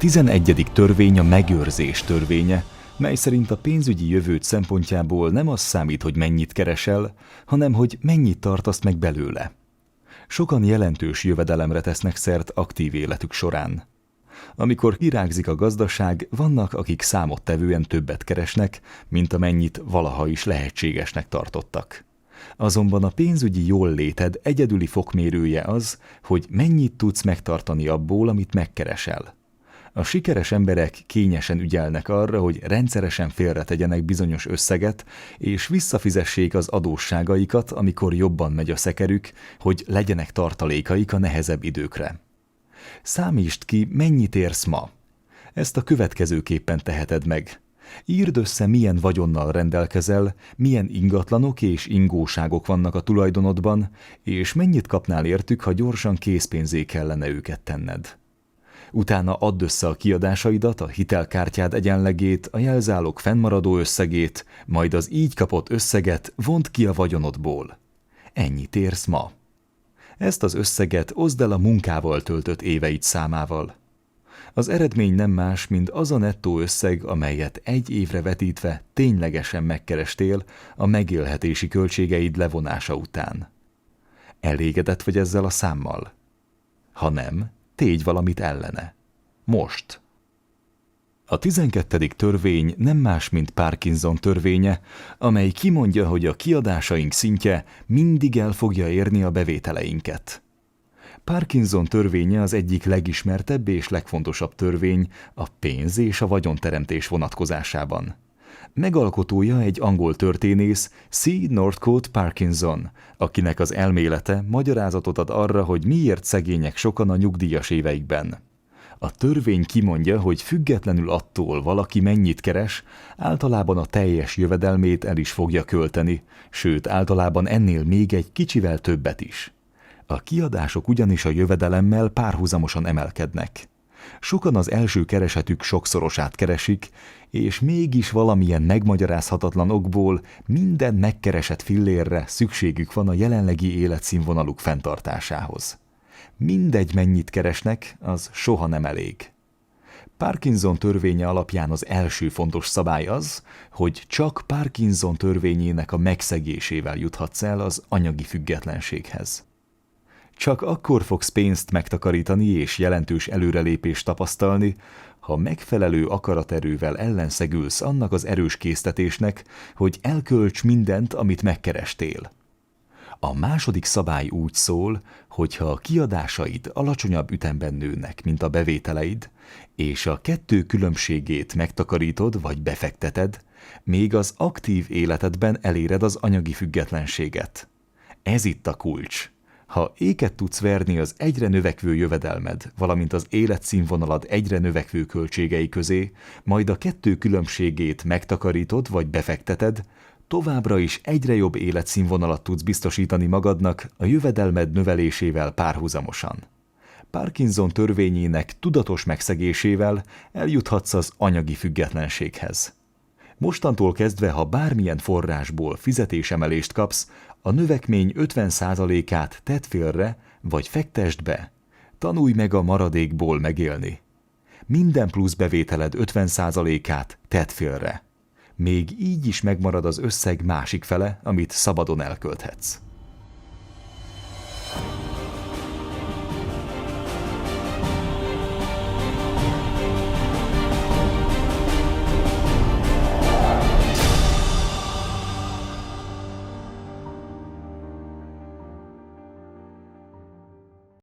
11. törvény a megőrzés törvénye, mely szerint a pénzügyi jövőd szempontjából nem az számít, hogy mennyit keresel, hanem hogy mennyit tartasz meg belőle. Sokan jelentős jövedelemre tesznek szert aktív életük során. Amikor kirágzik a gazdaság, vannak, akik számottevően többet keresnek, mint amennyit valaha is lehetségesnek tartottak. Azonban a pénzügyi jólléted egyedüli fokmérője az, hogy mennyit tudsz megtartani abból, amit megkeresel. A sikeres emberek kényesen ügyelnek arra, hogy rendszeresen félretegyenek bizonyos összeget, és visszafizessék az adósságaikat, amikor jobban megy a szekerük, hogy legyenek tartalékaik a nehezebb időkre. Számítsd ki, mennyit érsz ma. Ezt a következőképpen teheted meg. Írd össze, milyen vagyonnal rendelkezel, milyen ingatlanok és ingóságok vannak a tulajdonodban, és mennyit kapnál értük, ha gyorsan készpénzé kellene őket tenned. Utána add össze a kiadásaidat, a hitelkártyád egyenlegét, a jelzálog fennmaradó összegét, majd az így kapott összeget vond ki a vagyonodból. Ennyit érsz ma. Ezt az összeget oszd el a munkával töltött éveid számával. Az eredmény nem más, mint az a nettó összeg, amelyet egy évre vetítve ténylegesen megkerestél a megélhetési költségeid levonása után. Elégedett vagy ezzel a számmal? Ha nem, tégy valamit ellene. Most. A 12. törvény nem más, mint Parkinson törvénye, amely kimondja, hogy a kiadásaink szintje mindig el fogja érni a bevételeinket. Parkinson törvénye az egyik legismertebb és legfontosabb törvény a pénz és a vagyonteremtés vonatkozásában. Megalkotója egy angol történész, C. Northcote Parkinson, akinek az elmélete magyarázatot ad arra, hogy miért szegények sokan a nyugdíjas éveikben. A törvény kimondja, hogy függetlenül attól valaki mennyit keres, általában a teljes jövedelmét el is fogja költeni, sőt általában ennél még egy kicsivel többet is. A kiadások ugyanis a jövedelemmel párhuzamosan emelkednek. Sokan az első keresetük sokszorosát keresik, és mégis valamilyen megmagyarázhatatlan okból minden megkeresett fillérre szükségük van a jelenlegi életszínvonaluk fenntartásához. Mindegy, mennyit keresnek, az soha nem elég. Parkinson törvénye alapján az első fontos szabály az, hogy csak Parkinson törvényének a megszegésével juthatsz el az anyagi függetlenséghez. Csak akkor fogsz pénzt megtakarítani és jelentős előrelépést tapasztalni, ha megfelelő akaraterővel ellenszegülsz annak az erős késztetésnek, hogy elkölts mindent, amit megkerestél. A második szabály úgy szól, hogy ha a kiadásaid alacsonyabb ütemben nőnek, mint a bevételeid, és a kettő különbségét megtakarítod vagy befekteted, még az aktív életedben eléred az anyagi függetlenséget. Ez itt a kulcs. Ha éket tudsz verni az egyre növekvő jövedelmed, valamint az életszínvonalad egyre növekvő költségei közé, majd a kettő különbségét megtakarítod vagy befekteted, továbbra is egyre jobb életszínvonalat tudsz biztosítani magadnak a jövedelmed növelésével párhuzamosan. Parkinson törvényének tudatos megszegésével eljuthatsz az anyagi függetlenséghez. Mostantól kezdve, ha bármilyen forrásból fizetésemelést kapsz, a növekmény 50%-át tedd félre, vagy fektesd be. Tanulj meg a maradékból megélni. Minden plusz bevételed 50%-át tedd félre. Még így is megmarad az összeg másik fele, amit szabadon elkölthetsz.